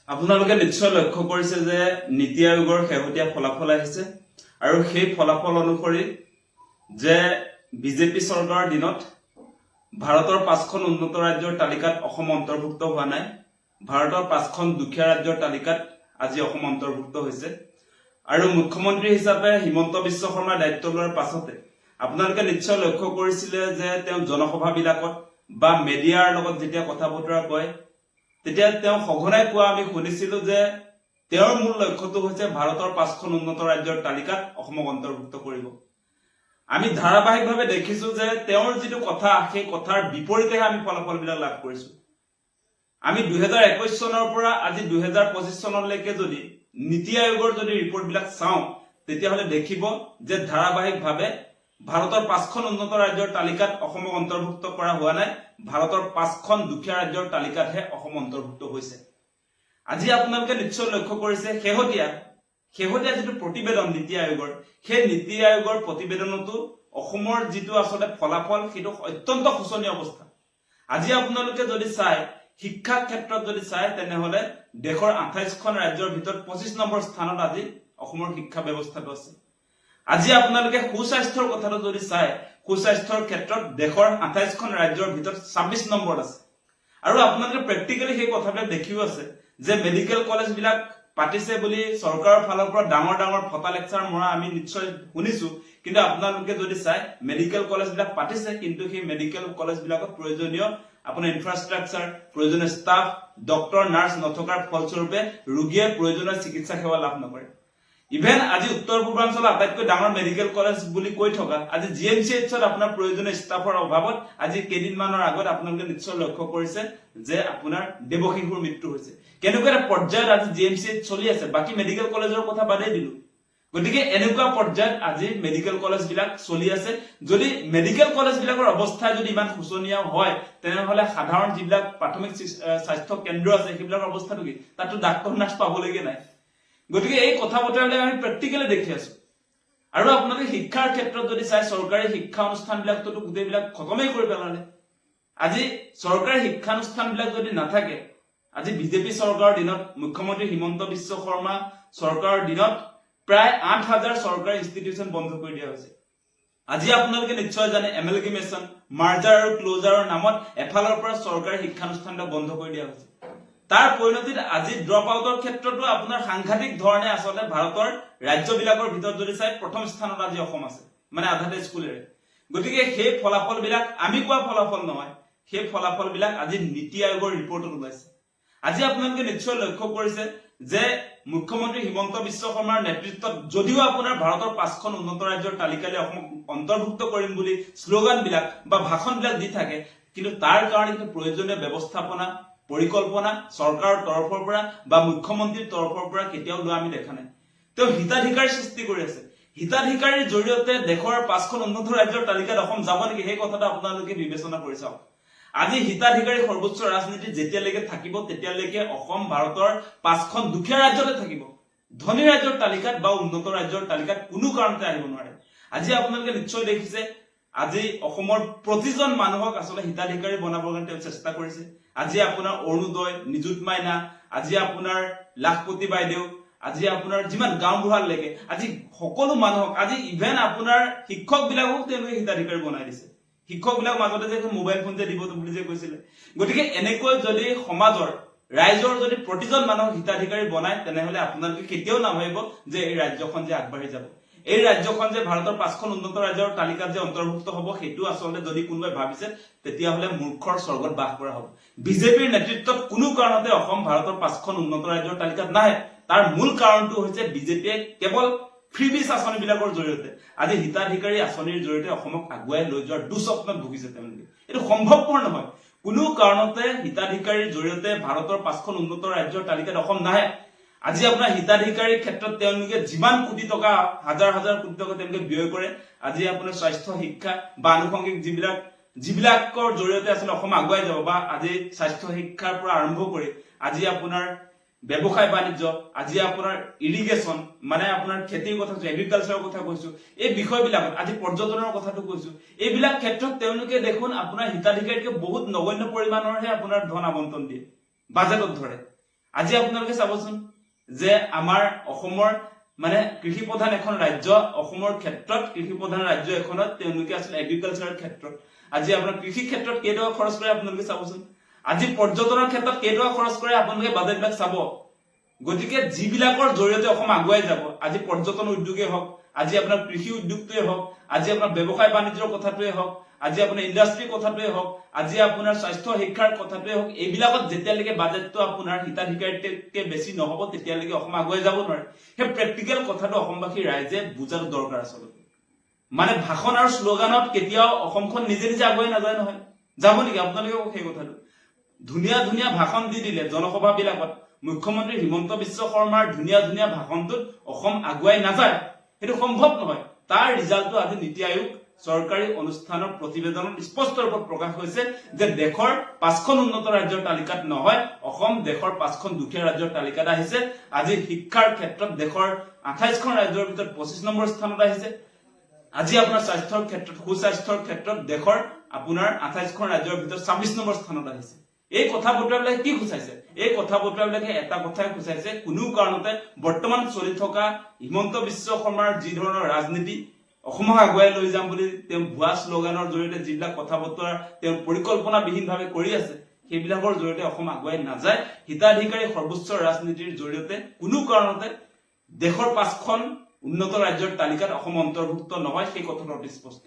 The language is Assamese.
আপোনালোকে নিশ্চয় লক্ষ্য কৰিছে যে নীতি আয়োগৰ শেহতীয়া ফলাফল আহিছে আৰু সেই ফলাফল অনুসৰি যে বিজেপি চৰকাৰৰ দিনত ভাৰতৰ 5খন উন্নত ৰাজ্যৰ তালিকাত অসম অন্তৰ্ভুক্ত হোৱা নাই। ভাৰতৰ 5খন দুখীয়া ৰাজ্যৰ তালিকাত আজি অসম অন্তৰ্ভুক্ত হৈছে আৰু মুখ্যমন্ত্ৰী হিচাপে হিমন্ত বিশ্ব শৰ্মাৰ দায়িত্ব লোৱাৰ পাছতে আপোনালোকে নিশ্চয় লক্ষ্য কৰিছিলে যে তেওঁ জনসভাবিলাকত বা মিডিয়াৰ লগত যেতিয়া কথা বতৰা কয় তেতিয়া তেওঁ সঘনাই কোৱা আমি শুনিছিলো যে তেওঁৰ মূল লক্ষ্যটো হৈছে ভাৰতৰ 5খন উন্নত ৰাজ্যৰ তালিকাত অসমক অন্তৰ্ভুক্ত কৰিব। আমি ধাৰাবাহিকভাৱে দেখিছো যে তেওঁৰ যিটো কথা সেই কথাৰ বিপৰীতেহে আমি ফলাফলবিলাক লাভ কৰিছো। আমি 2021 চনৰ পৰা আজি 2025 চনলৈকে যদি নীতি আয়োগৰ যদি ৰিপৰ্টবিলাক চাওঁ তেতিয়াহ'লে দেখিব যে ধাৰাবাহিকভাৱে ভাৰতৰ 5খন উন্নত ৰাজ্যৰ তালিকাত অসমক অন্তৰ্ভুক্ত কৰা হোৱা নাই, ভাৰতৰ 5খন দুখীয়া ৰাজ্যৰ তালিকাতহে অসম অন্তৰ্ভুক্ত হৈছে। আজি আপোনালোকে নিশ্চয় লক্ষ্য কৰিছে শেহতীয়া যিটো প্ৰতিবেদন নীতি আয়োগৰ, সেই নীতি আয়োগৰ প্ৰতিবেদনতো অসমৰ যিটো আচলতে ফলাফল সেইটো অত্যন্ত শোচনীয় অৱস্থা। আজি আপোনালোকে যদি চাই শিক্ষা ক্ষেত্ৰত যদি চাই তেনেহলে দেশৰ 28খন ৰাজ্যৰ ভিতৰত 25 নম্বৰ স্থানত আজি অসমৰ শিক্ষা ব্যৱস্থাটো আছে। আজি আপোনালোকে সুস্বাস্থ্যৰ কথাটো যদি চাই সুস্বাস্থ্যৰ ক্ষেত্ৰত দেশৰ 28খন ৰাজ্যৰ ভিতৰত 26 নম্বৰত আছে। আৰু আপোনালোকে প্ৰেক্টিকেলি সেই কথাবিলাক দেখিও আছে যে মেডিকেল কলেজ বিলাক পাতিছে বুলি চৰকাৰৰ ফালৰ পৰা ডাঙৰ ডাঙৰ ফটা লেকচাৰ মৰা আমি নিশ্চয় শুনিছো, কিন্তু আপোনালোকে যদি চাই মেডিকেল কলেজ বিলাক পাতিছে কিন্তু সেই মেডিকেল কলেজ বিলাকত প্ৰয়োজনীয় আপোনাৰ ইনফ্ৰাষ্ট্ৰাকচাৰ, প্ৰয়োজনীয় ষ্টাফ, ডক্টৰ, নাৰ্ছ নথকাৰ ফলস্বৰূপে ৰোগীয়ে প্ৰয়োজনীয় চিকিৎসা সেৱা লাভ নকৰে। ইভেন আজি উত্তৰ পূৰ্বাঞ্চলৰ আটাইতকৈ ডাঙৰ মেডিকেল কলেজ বুলি কৈ থকা আজি GMCHত আপোনাৰ প্ৰয়োজনীয় ষ্টাফৰ অভাৱত আজি কেইদিনমানৰ আগত আপোনালোকে নিশ্চয় লক্ষ্য কৰিছে যে আপোনাৰ দেৱশিশুৰ মৃত্যু হৈছে। কেনেকুৱা এটা পৰ্যায়ত আজি GMCH চলি আছে, বাকী মেডিকেল কলেজৰ কথা বাদেই দিলো। গতিকে এনেকুৱা পৰ্যায়ত আজি মেডিকেল কলেজ বিলাক চলি আছে। যদি মেডিকেল কলেজ বিলাকৰ অৱস্থা যদি ইমান শোচনীয় হয় তেনেহলে সাধাৰণ যিবিলাক প্ৰাথমিক স্বাস্থ্য কেন্দ্ৰ আছে সেইবিলাকৰ অৱস্থাটো কি? তাতো ডাক্তৰ নাৰ্ছ পাবলৈকে নাই। গতিকে এই কথা বতৰাবিলাক আমি প্ৰেক্টিকেলি দেখি আছো। আৰু আপোনালোকে শিক্ষাৰ ক্ষেত্ৰত যদি চাই চৰকাৰী শিক্ষা অনুষ্ঠানবিলাকতো গোটেইবিলাক খতমেই কৰি পেলালে। আজি চৰকাৰী শিক্ষানুষ্ঠানবিলাক যদি নাথাকে, আজি বিজেপি চৰকাৰৰ দিনত মুখ্যমন্ত্ৰী হিমন্ত বিশ্ব শৰ্মা চৰকাৰৰ দিনত প্ৰায় 8,000 চৰকাৰী ইনষ্টিটিউচন বন্ধ কৰি দিয়া হৈছে। আজি আপোনালোকে নিশ্চয় জানে এমেলগেমেশ্যন, মাৰ্জাৰ আৰু ক্লোজাৰৰ নামত এফালৰ পৰা চৰকাৰী শিক্ষানুষ্ঠানবিলাক বন্ধ কৰি দিয়া হৈছে। তাৰ পৰিণতিত আজি ড্ৰপ আউটৰ ক্ষেত্ৰতো আপোনাৰ সাংঘাতিক ধৰণে আচলতে ভাৰতৰ ৰাজ্যবিলাকৰ ভিতৰত যদি চাই প্ৰথম স্থানত আজি অসম আছে, মানে আধাতে স্কুলেৰে। গতিকে সেই ফলাফলবিলাক আমি কোৱা ফলাফল নহয়, সেই ফলাফলবিলাক আজি নীতি আয়োগৰ ৰিপৰ্টত ওলাইছে। আজি আপোনালোকে নিশ্চয় লক্ষ্য কৰিছে যে মুখ্যমন্ত্ৰী হিমন্ত বিশ্ব শৰ্মাৰ নেতৃত্বত যদিও আপোনাৰ ভাৰতৰ 5খন উন্নত ৰাজ্যৰ তালিকালৈ অসমক অন্তৰ্ভুক্ত কৰিম বুলি শ্লোগানবিলাক বা ভাষণবিলাক দি থাকে, কিন্তু তাৰ কাৰণে কিন্তু প্ৰয়োজনীয় ব্যৱস্থাপনা পৰিকল্পনা চৰকাৰৰ তৰফৰ পৰা বা মুখ্যমন্ত্ৰীৰ তৰফৰ পৰা কেতিয়াও লোৱা আমি দেখা নাই। তেওঁ হিতাধিকাৰী সৃষ্টি কৰি আছে। হিতাধিকাৰীৰ জৰিয়তে দেশৰ 5খন উন্নত ৰাজ্যৰ তালিকাত অসম যাব নেকি সেই কথাটো আপোনালোকে বিবেচনা কৰি চাওক। আজি হিতাধিকাৰী সৰ্বোচ্চ ৰাজনীতি যেতিয়ালৈকে থাকিব তেতিয়ালৈকে অসম ভাৰতৰ 5খন দুখীয়া ৰাজ্যতে থাকিব। ধনী ৰাজ্যৰ তালিকাত বা উন্নত ৰাজ্যৰ তালিকাত কোনো কাৰণতে আহিব নোৱাৰে। আজি আপোনালোকে নিশ্চয় দেখিছে আজি অসমৰ প্ৰতিজন মানুহক আচলতে হিতাধিকাৰী বনাবৰ কাৰণে তেওঁ চেষ্টা কৰিছে। আজি আপোনাৰ অৰুণোদয়, নিযুত মাইনা, আজি আপোনাৰ লাখপতি বাইদেউ, আজি আপোনাৰ যিমান গাঁওবুঢ়ালৈকে আজি সকলো মানুহক, আজি ইভেন আপোনাৰ শিক্ষক বিলাকক তেওঁলোকে হিতাধিকাৰী বনাই দিছে। শিক্ষক বিলাক মাজতে যে মোবাইল ফোন যে দিব বুলি যে কৈছিলে। গতিকে এনেকৈ যদি সমাজৰ ৰাইজৰ যদি প্ৰতিজন মানুহক হিতাধিকাৰী বনায় তেনেহলে আপোনালোকে কেতিয়াও নাভাবিব যে এই ৰাজ্যখন যে আগবাঢ়ি যাব, এই ৰাজ্যখন যে ভাৰতৰ 5খন উন্নত ৰাজ্যৰ তালিকাত যে অন্তৰ্ভুক্ত হ'ব সেইটো আচলতে যদি কোনোবাই ভাবিছে তেতিয়াহলে মূৰ্খৰ স্বৰ্গত বাস কৰা হ'ব। বিজেপিৰ নেতৃত্বত কোনো কাৰণতে অসম ভাৰতৰ 5খন উন্নত ৰাজ্যৰ তালিকাত নাহে। তাৰ মূল কাৰণটো হৈছে বিজেপিয়ে কেৱল ফ্ৰীবিজ আঁচনিবিলাকৰ জৰিয়তে আজি হিতাধিকাৰী আঁচনিৰ জৰিয়তে অসমক আগুৱাই লৈ যোৱাৰ দুঃস্বপ্নত ভুগিছে তেওঁলোকে। এইটো সম্ভৱপৰ নহয়। কোনো কাৰণতে হিতাধিকাৰীৰ জৰিয়তে ভাৰতৰ 5খন উন্নত ৰাজ্যৰ তালিকাত অসম নাহে। আজি আপোনাৰ হিতাধিকাৰীৰ ক্ষেত্ৰত তেওঁলোকে যিমান কোটি টকা, হাজাৰ হাজাৰ কোটি টকা তেওঁলোকে ব্যয় কৰে, আজি আপোনাৰ স্বাস্থ্য শিক্ষা বা আনুষংগিক যিবিলাকৰ জৰিয়তে আচলতে অসম আগুৱাই যাব, বা আজি স্বাস্থ্য শিক্ষাৰ পৰা আৰম্ভ কৰি আজি আপোনাৰ ব্যৱসায় বাণিজ্য, আজি আপোনাৰ ইৰিগেশ্যন মানে আপোনাৰ খেতিৰ কথা কৈছো, এগ্ৰিকালচাৰৰ কথা কৈছো, এই বিষয়বিলাকত আজি পৰ্যটনৰ কথাটো কৈছো, এইবিলাক ক্ষেত্ৰত তেওঁলোকে দেখোন আপোনাৰ হিতাধিকাৰীকে বহুত নগণ্য পৰিমাণৰহে আপোনাৰ ধন আবণ্টন দিয়ে, বাজেটত ধৰে। আজি আপোনালোকে চাবচোন যে আমাৰ অসমৰ মানে কৃষি প্ৰধান এখন ৰাজ্য, অসমৰ ক্ষেত্ৰত কৃষি প্ৰধান ৰাজ্য এখনত তেওঁলোকে আসলে এগ্ৰিকালচাৰৰ ক্ষেত্ৰত আজি আপোনাৰ কৃষি ক্ষেত্ৰত কেইটকা খৰচ কৰে আপোনালোকে চাবচোন। আজি পৰ্যটনৰ ক্ষেত্ৰত কেইটকা খৰচ কৰে আপোনালোকে বাজেটবিলাক চাব। গতিকে যিবিলাকৰ জৰিয়তে অসম আগুৱাই যাব, আজি পৰ্যটন উদ্যোগেই হওক, আজি আপোনাৰ কৃষি উদ্যোগটোৱে হওক, আজি আপোনাৰ ব্যৱসায় বাণিজ্যৰ কথাটোৱে হওক, আজি আপোনাৰ ইণ্ডাষ্ট্ৰীৰ কথাটোৱে হওক, আজি আপোনাৰ স্বাস্থ্য শিক্ষাৰ কথাটোৱে হওক, এইবিলাকত যেতিয়ালৈকে বাজেটটো আপোনাৰ হিতাধিকাৰীতকৈ বেছি নহব তেতিয়ালৈকে অসম আগুৱাই যাব নোৱাৰে। সেই প্ৰেক্টিকেল কথাটো অসমবাসী ৰাইজে বুজাটো দৰকাৰ আচলতে। মানে ভাষণ আৰু শ্লোগানত কেতিয়াও অসমখন নিজে নিজে আগুৱাই নাযায় নহয়, যাব নেকি আপোনালোকে কওক সেই কথাটো। ধুনীয়া ধুনীয়া ভাষণ দি দিলে জনসভা বিলাকত, মুখ্যমন্ত্ৰী হিমন্ত বিশ্ব শৰ্মাৰ ধুনীয়া ধুনীয়া ভাষণটোত অসম আগুৱাই নাযায়, সেইটো সম্ভৱ নহয়। তাৰ ৰিজাল্টটো আজি নীতি আয়োগ চৰকাৰী অনুষ্ঠানৰ প্ৰতিবেদনত স্পষ্ট ৰূপত প্ৰকাশ হৈছে যে দেশৰ 5খন উন্নত ৰাজ্যৰ তালিকাত নহয়, অসম দেশৰ 5খন দুখীয়া ৰাজ্যৰ তালিকাত আহিছে। আজি শিক্ষাৰ ক্ষেত্ৰত দেশৰ 28খন ৰাজ্যৰ ভিতৰত 25 নম্বৰ স্থানত আহিছে। আজি আপোনাৰ স্বাস্থ্যৰ ক্ষেত্ৰত, সুস্বাস্থ্যৰ ক্ষেত্ৰত দেশৰ আপোনাৰ 28খন ৰাজ্যৰ ভিতৰত 26 নম্বৰ স্থানত আহিছে। এই কথা বতৰাবিলাকে কি সূচাইছে? এই কথা বতৰাবিলাকে এটা কথাই সূচাইছে, কোনো কাৰণতে বৰ্তমান চলি থকা হিমন্ত বিশ্ব শৰ্মাৰ যি ধৰণৰ ৰাজনীতি, অসমক আগুৱাই লৈ যাম বুলি তেওঁ ভুৱা শ্লোগানৰ জৰিয়তে যিবিলাক কথা বতৰা তেওঁ পৰিকল্পনাবিহীনভাৱে কৰি আছে, সেইবিলাকৰ জৰিয়তে অসম আগুৱাই নাযায়। হিতাধিকাৰী সৰ্বোচ্চ ৰাজনীতিৰ জৰিয়তে কোনো কাৰণতে দেশৰ 5খন উন্নত ৰাজ্যৰ তালিকাত অসম অন্তৰ্ভুক্ত নহয়, সেই কথাটো অতি স্পষ্ট।